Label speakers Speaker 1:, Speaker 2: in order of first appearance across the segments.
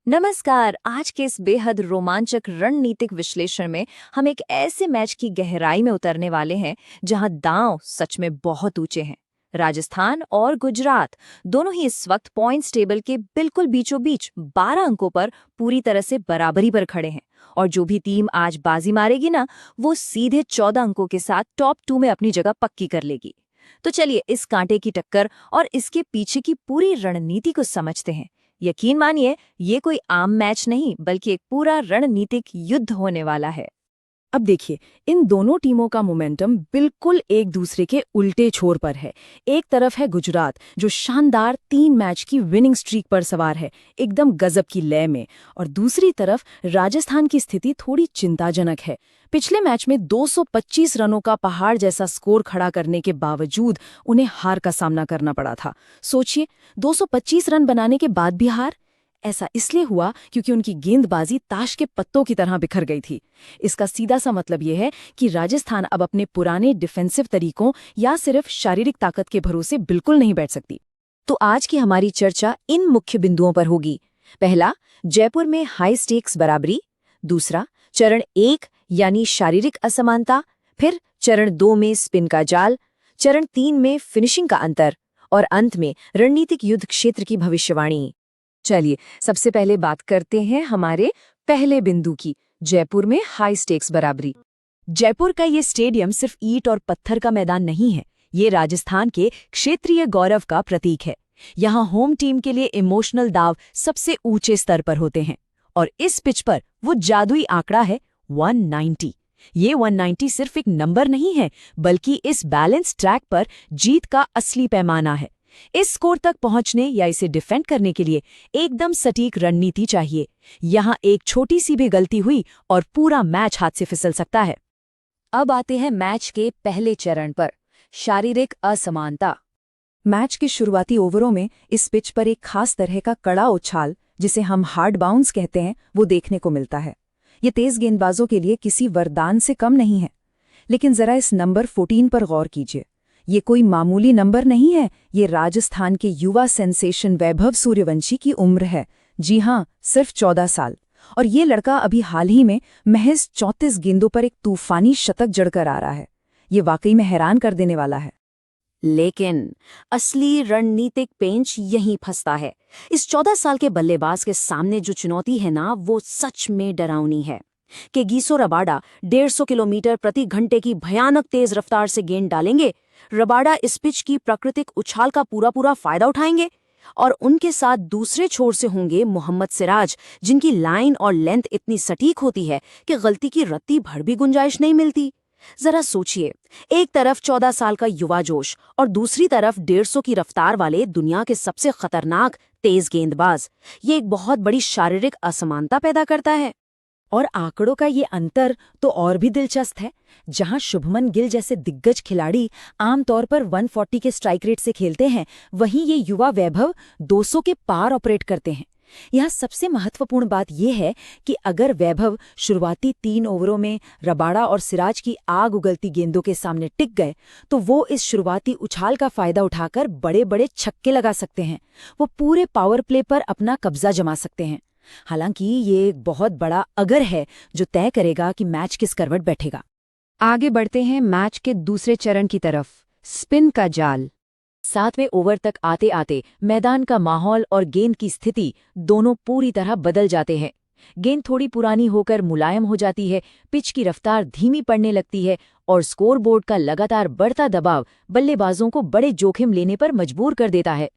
Speaker 1: नमस्कार। आज के इस बेहद रोमांचक रणनीतिक विश्लेषण में हम एक ऐसे मैच की गहराई में उतरने वाले हैं जहां दांव सच में बहुत ऊंचे हैं। राजस्थान और गुजरात दोनों ही इस वक्त पॉइंट्स टेबल के बिल्कुल बीचों बीच 12 अंकों पर पूरी तरह से बराबरी पर खड़े हैं। और जो भी टीम आज बाजी मारेगी ना, वो सीधे 14 अंकों के साथ टॉप 2 में अपनी जगह पक्की कर लेगी। तो चलिए इस कांटे की टक्कर और इसके पीछे की पूरी रणनीति को समझते हैं। यकीन मानिए, ये कोई आम मैच नहीं बल्कि एक पूरा रणनीतिक युद्ध होने वाला है।
Speaker 2: अब देखिए, इन दोनों टीमों का मोमेंटम बिल्कुल एक दूसरे के उल्टे छोर पर है। एक तरफ है गुजरात, जो शानदार 3 मैच की विनिंग स्ट्रीक पर सवार है, एकदम गजब की लय में। और दूसरी तरफ राजस्थान की स्थिति थोड़ी चिंताजनक है। पिछले मैच में 225 रनों का पहाड़ जैसा स्कोर खड़ा करने के बावजूद उन्हें हार का सामना करना पड़ा था। सोचिए, 225 रन बनाने के बाद भी हार। ऐसा इसलिए हुआ क्योंकि उनकी गेंदबाजी ताश के पत्तों की तरह बिखर गई थी। इसका सीधा सा मतलब यह है कि राजस्थान अब अपने पुराने डिफेंसिव तरीकों या सिर्फ शारीरिक ताकत के भरोसे बिल्कुल नहीं बैठ सकती।
Speaker 1: तो आज की हमारी चर्चा इन मुख्य बिंदुओं पर होगी। पहला, जयपुर में हाई स्टेक्स बराबरी। दूसरा, चरण 1 यानी शारीरिक असमानता। फिर चरण 2 में स्पिन का जाल। चरण 3 में फिनिशिंग का अंतर। और अंत में रणनीतिक युद्ध क्षेत्र की भविष्यवाणी। चलिए सबसे पहले बात करते हैं हमारे पहले बिंदु की, जयपुर में हाई स्टेक्स बराबरी।
Speaker 2: जयपुर का ये स्टेडियम सिर्फ ईंट और पत्थर का मैदान नहीं है, ये राजस्थान के क्षेत्रीय गौरव का प्रतीक है। यहाँ होम टीम के लिए इमोशनल दाव सबसे ऊंचे स्तर पर होते हैं। और इस पिच पर वो जादुई आंकड़ा है 190। ये 190 सिर्फ एक नंबर नहीं है, बल्कि इस बैलेंस ट्रैक पर जीत का असली पैमाना है। इस स्कोर तक पहुंचने या इसे डिफेंड करने के लिए एकदम सटीक रणनीति चाहिए। यहां एक छोटी सी भी गलती हुई और पूरा मैच हाथ से फिसल सकता है।
Speaker 1: अब आते हैं मैच के पहले चरण पर, शारीरिक असमानता।
Speaker 2: मैच के शुरुआती ओवरों में इस पिच पर एक खास तरह का कड़ा उछाल, जिसे हम हार्ड बाउंस कहते हैं, वो देखने को मिलता है। ये तेज गेंदबाजों के लिए किसी वरदान से कम नहीं है। लेकिन जरा इस नंबर 14 पर गौर कीजिए। ये कोई मामूली नंबर नहीं है, ये राजस्थान के युवा सेंसेशन वैभव सूर्यवंशी की उम्र है। जी हां, सिर्फ 14 साल। और ये लड़का अभी हाल ही में महज 34 गेंदों पर एक तूफानी शतक जड़कर आ रहा है। ये वाकई में हैरान कर देने वाला है।
Speaker 1: लेकिन असली रणनीतिक पेंच यहीं फंसता है। इस 14 साल के बल्लेबाज के सामने जो चुनौती है ना, वो सच में डरावनी है। कि गीसो रबाडा 150 किलोमीटर प्रति घंटे की भयानक तेज रफ्तार से गेंद डालेंगे। रबाडा इस पिच की प्राकृतिक उछाल का पूरा फायदा उठाएंगे। और उनके साथ दूसरे छोर से होंगे मोहम्मद सिराज, जिनकी लाइन और लेंथ इतनी सटीक होती है कि गलती की रत्ती भर भी गुंजाइश नहीं मिलती। जरा सोचिए, एक तरफ 14 साल का युवा जोश और दूसरी तरफ 150 की रफ्तार वाले दुनिया के सबसे खतरनाक तेज गेंदबाज। ये एक बहुत बड़ी शारीरिक असमानता पैदा करता है।
Speaker 2: और आंकड़ों का ये अंतर तो और भी दिलचस्प है। जहां शुभमन गिल जैसे दिग्गज खिलाड़ी आमतौर पर 140 के स्ट्राइक रेट से खेलते हैं, वहीं ये युवा वैभव 200 के पार ऑपरेट करते हैं। यहाँ सबसे महत्वपूर्ण बात यह है कि अगर वैभव शुरुआती 3 ओवरों में रबाडा और सिराज की आग उगलती गेंदों के सामने टिक गए, तो वो इस शुरुआती उछाल का फायदा उठाकर बड़े बड़े छक्के लगा सकते हैं। वो पूरे पावर प्ले पर अपना कब्जा जमा सकते हैं। हालांकि ये एक बहुत बड़ा अगर है, जो तय करेगा कि मैच किस करवट बैठेगा।
Speaker 1: आगे बढ़ते हैं मैच के दूसरे चरण की तरफ, स्पिन का जाल। 7वें ओवर तक आते आते मैदान का माहौल और गेंद की स्थिति दोनों पूरी तरह बदल जाते हैं। गेंद थोड़ी पुरानी होकर मुलायम हो जाती है, पिच की रफ्तार धीमी पड़ने लगती है और स्कोरबोर्ड का लगातार बढ़ता दबाव बल्लेबाजों को बड़े जोखिम लेने पर मजबूर कर देता है।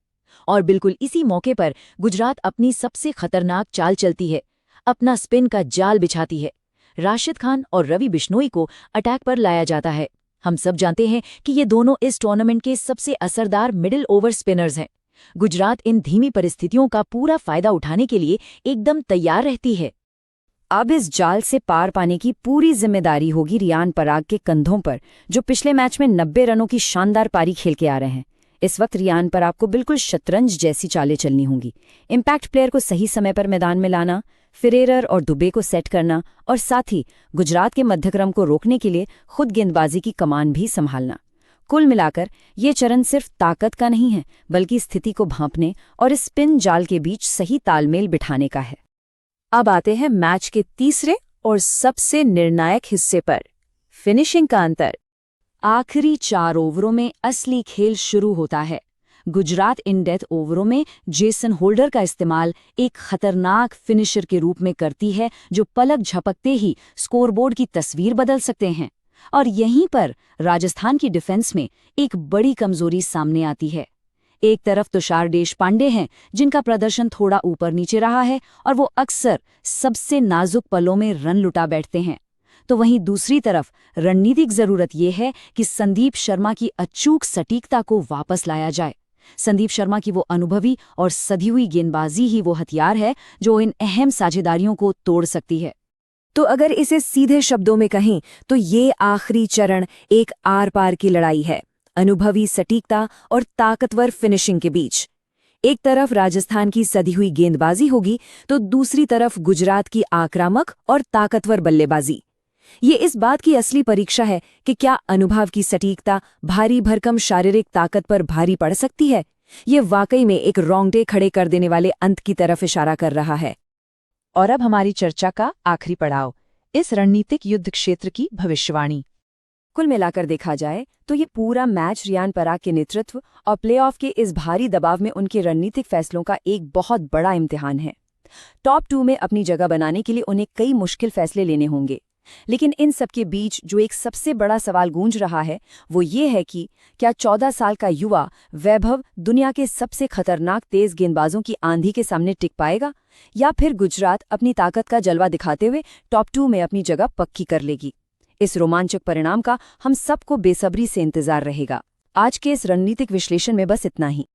Speaker 1: और बिल्कुल इसी मौके पर गुजरात अपनी सबसे खतरनाक चाल चलती है, अपना स्पिन का जाल बिछाती है। राशिद खान और रवि बिश्नोई को अटैक पर लाया जाता है। हम सब जानते हैं कि ये दोनों इस टूर्नामेंट के सबसे असरदार मिडिल ओवर स्पिनर्स हैं। गुजरात इन धीमी परिस्थितियों का पूरा फायदा उठाने के लिए एकदम तैयार रहती है। अब इस जाल से पार पाने की पूरी जिम्मेदारी होगी रियान पराग के कंधों पर, जो पिछले मैच में 90 रनों की शानदार पारी खेल के आ रहे हैं। इस वक्त रियान पराग को बिल्कुल शतरंज जैसी चालें चलनी होंगी। इम्पैक्ट प्लेयर को सही समय पर मैदान में लाना, फिरेरर और दुबे को सेट करना और साथ ही गुजरात के मध्यक्रम को रोकने के लिए खुद गेंदबाजी की कमान भी संभालना। कुल मिलाकर ये चरण सिर्फ ताकत का नहीं है, बल्कि स्थिति को भांपने और इस स्पिन जाल के बीच सही तालमेल बिठाने का है।
Speaker 2: अब आते हैं मैच के तीसरे और सबसे निर्णायक हिस्से पर, फिनिशिंग का अंतर।
Speaker 1: आखिरी 4 ओवरों में असली खेल शुरू होता है। गुजरात इन डेथ ओवरों में जेसन होल्डर का इस्तेमाल एक खतरनाक फिनिशर के रूप में करती है, जो पलक झपकते ही स्कोरबोर्ड की तस्वीर बदल सकते हैं। और यहीं पर राजस्थान की डिफेंस में एक बड़ी कमजोरी सामने आती है। एक तरफ तुषार देशपांडे हैं, जिनका प्रदर्शन थोड़ा ऊपर नीचे रहा है और वो अक्सर सबसे नाजुक पलों में रन लुटा बैठते हैं। तो वहीं दूसरी तरफ रणनीतिक जरूरत ये है कि संदीप शर्मा की अचूक सटीकता को वापस लाया जाए। संदीप शर्मा की वो अनुभवी और सधी हुई गेंदबाजी ही वो हथियार है जो इन अहम साझेदारियों को तोड़ सकती है।
Speaker 2: तो अगर इसे सीधे शब्दों में कहें तो ये आखिरी चरण एक आर पार की लड़ाई है, अनुभवी सटीकता और ताकतवर फिनिशिंग के बीच। एक तरफ राजस्थान की सधी हुई गेंदबाजी होगी तो दूसरी तरफ गुजरात की आक्रामक और ताकतवर बल्लेबाजी। ये इस बात की असली परीक्षा है कि क्या अनुभव की सटीकता भारी भरकम शारीरिक ताकत पर भारी पड़ सकती है। ये वाकई में एक रोंगटे खड़े कर देने वाले अंत की तरफ इशारा कर रहा है।
Speaker 1: और अब हमारी चर्चा का आखिरी पड़ाव, इस रणनीतिक युद्ध क्षेत्र की भविष्यवाणी।
Speaker 2: कुल मिलाकर देखा जाए तो ये पूरा मैच रियान पराग के नेतृत्व और प्लेऑफ के इस भारी दबाव में उनके रणनीतिक फैसलों का एक बहुत बड़ा इम्तिहान है। टॉप 2 में अपनी जगह बनाने के लिए उन्हें कई मुश्किल फैसले लेने होंगे, लेकिन इन सब के बीच जो एक सबसे बड़ा सवाल गूंज रहा है वो ये है कि क्या 14 साल का युवा वैभव दुनिया के सबसे खतरनाक तेज गेंदबाजों की आंधी के सामने टिक पाएगा, या फिर गुजरात अपनी ताकत का जलवा दिखाते हुए टॉप 2 में अपनी जगह पक्की कर लेगी। इस रोमांचक परिणाम का हम सबको बेसब्री से इंतजार रहेगा। आज के इस रणनीतिक विश्लेषण में बस इतना ही।